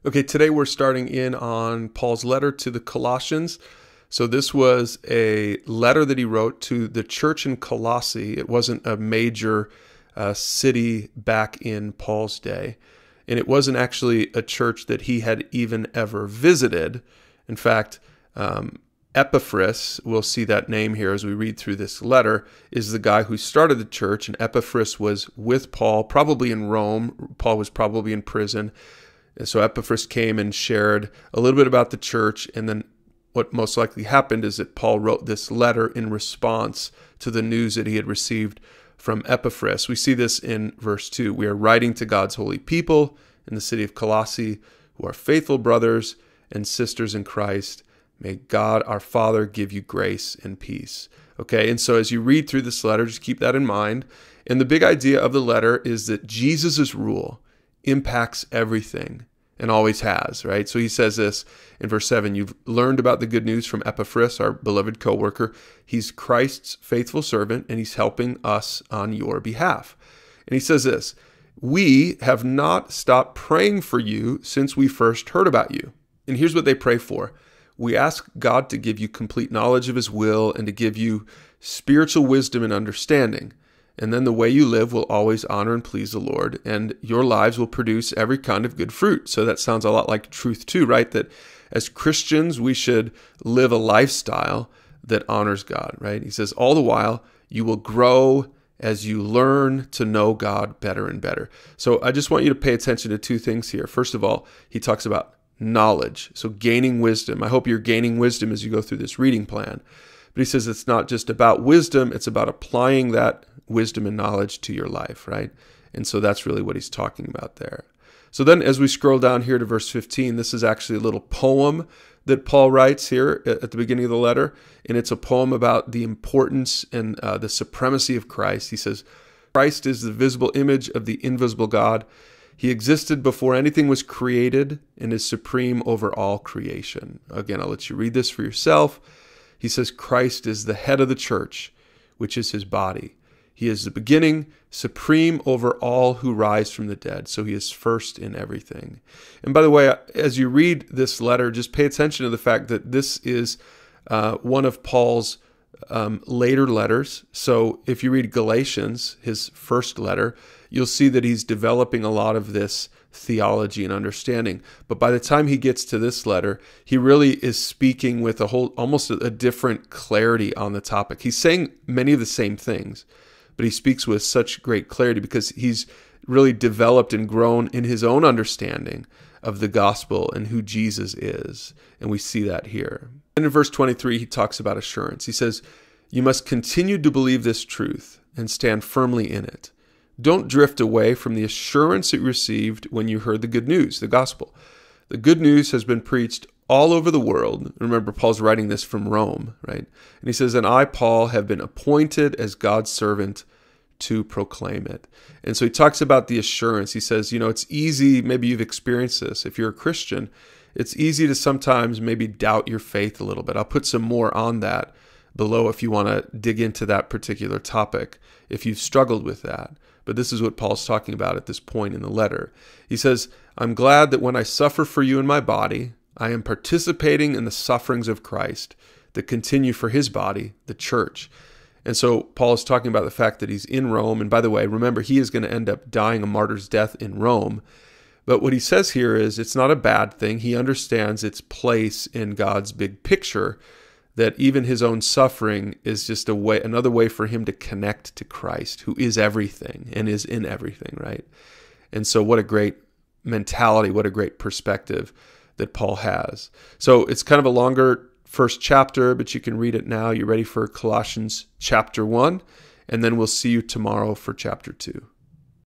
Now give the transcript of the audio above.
Okay, today we're starting in on Paul's letter to the Colossians. So this was a letter that he wrote to the church in Colossae. It wasn't a major city back in Paul's day. And it wasn't actually a church that he had even ever visited. In fact, Epaphras, we'll see that name here as we read through this letter, is the guy who started the church. And Epaphras was with Paul, probably in Rome. Paul was probably in prison. And so Epaphras came and shared a little bit about the church, and then what most likely happened is that Paul wrote this letter in response to the news that he had received from Epaphras. We see this in verse 2. We are writing to God's holy people in the city of Colossae, who are faithful brothers and sisters in Christ. May God our Father give you grace and peace. Okay, and so as you read through this letter, just keep that in mind. And the big idea of the letter is that Jesus' rule impacts everything and always has, right? So he says this in verse 7, you've learned about the good news from Epaphras, our beloved co-worker. He's Christ's faithful servant, and he's helping us on your behalf. And he says this, we have not stopped praying for you since we first heard about you. And here's what they pray for. We ask God to give you complete knowledge of his will and to give you spiritual wisdom and understanding. And then the way you live will always honor and please the Lord, and your lives will produce every kind of good fruit. So that sounds a lot like truth too, right? That as Christians, we should live a lifestyle that honors God, right? He says, all the while, you will grow as you learn to know God better and better. So I just want you to pay attention to two things here. First of all, he talks about knowledge, so gaining wisdom. I hope you're gaining wisdom as you go through this reading plan. But he says it's not just about wisdom, it's about applying that wisdom and knowledge to your life, right? And so that's really what he's talking about there. So then as we scroll down here to verse 15, this is actually a little poem that Paul writes here at the beginning of the letter. And it's a poem about the importance and the supremacy of Christ. He says, Christ is the visible image of the invisible God. He existed before anything was created and is supreme over all creation. Again, I'll let you read this for yourself. He says, Christ is the head of the church, which is his body. He is the beginning, supreme over all who rise from the dead. So he is first in everything. And by the way, as you read this letter, just pay attention to the fact that this is one of Paul's later letters. So if you read Galatians, his first letter, you'll see that he's developing a lot of this theology and understanding. But by the time he gets to this letter, he really is speaking with almost a different clarity on the topic. He's saying many of the same things, but he speaks with such great clarity because he's really developed and grown in his own understanding of the gospel and who Jesus is. And we see that here. And in verse 23, he talks about assurance. He says, you must continue to believe this truth and stand firmly in it. Don't drift away from the assurance that you received when you heard the good news, the gospel. The good news has been preached all over the world. Remember, Paul's writing this from Rome, right? And he says, and I, Paul, have been appointed as God's servant to proclaim it. And so he talks about the assurance. He says, it's easy, maybe you've experienced this. If you're a Christian, it's easy to sometimes maybe doubt your faith a little bit. I'll put some more on that below if you want to dig into that particular topic, if you've struggled with that. But this is what Paul's talking about at this point in the letter. He says, I'm glad that when I suffer for you in my body, I am participating in the sufferings of Christ that continue for his body, the church. And so Paul is talking about the fact that he's in Rome. And by the way, remember, he is going to end up dying a martyr's death in Rome. But what he says here is it's not a bad thing. He understands its place in God's big picture, that even his own suffering is just another way for him to connect to Christ, who is everything and is in everything, right? And so what a great mentality, what a great perspective that Paul has. So it's kind of a longer first chapter, but you can read it now. You're ready for Colossians chapter 1, and then we'll see you tomorrow for chapter 2.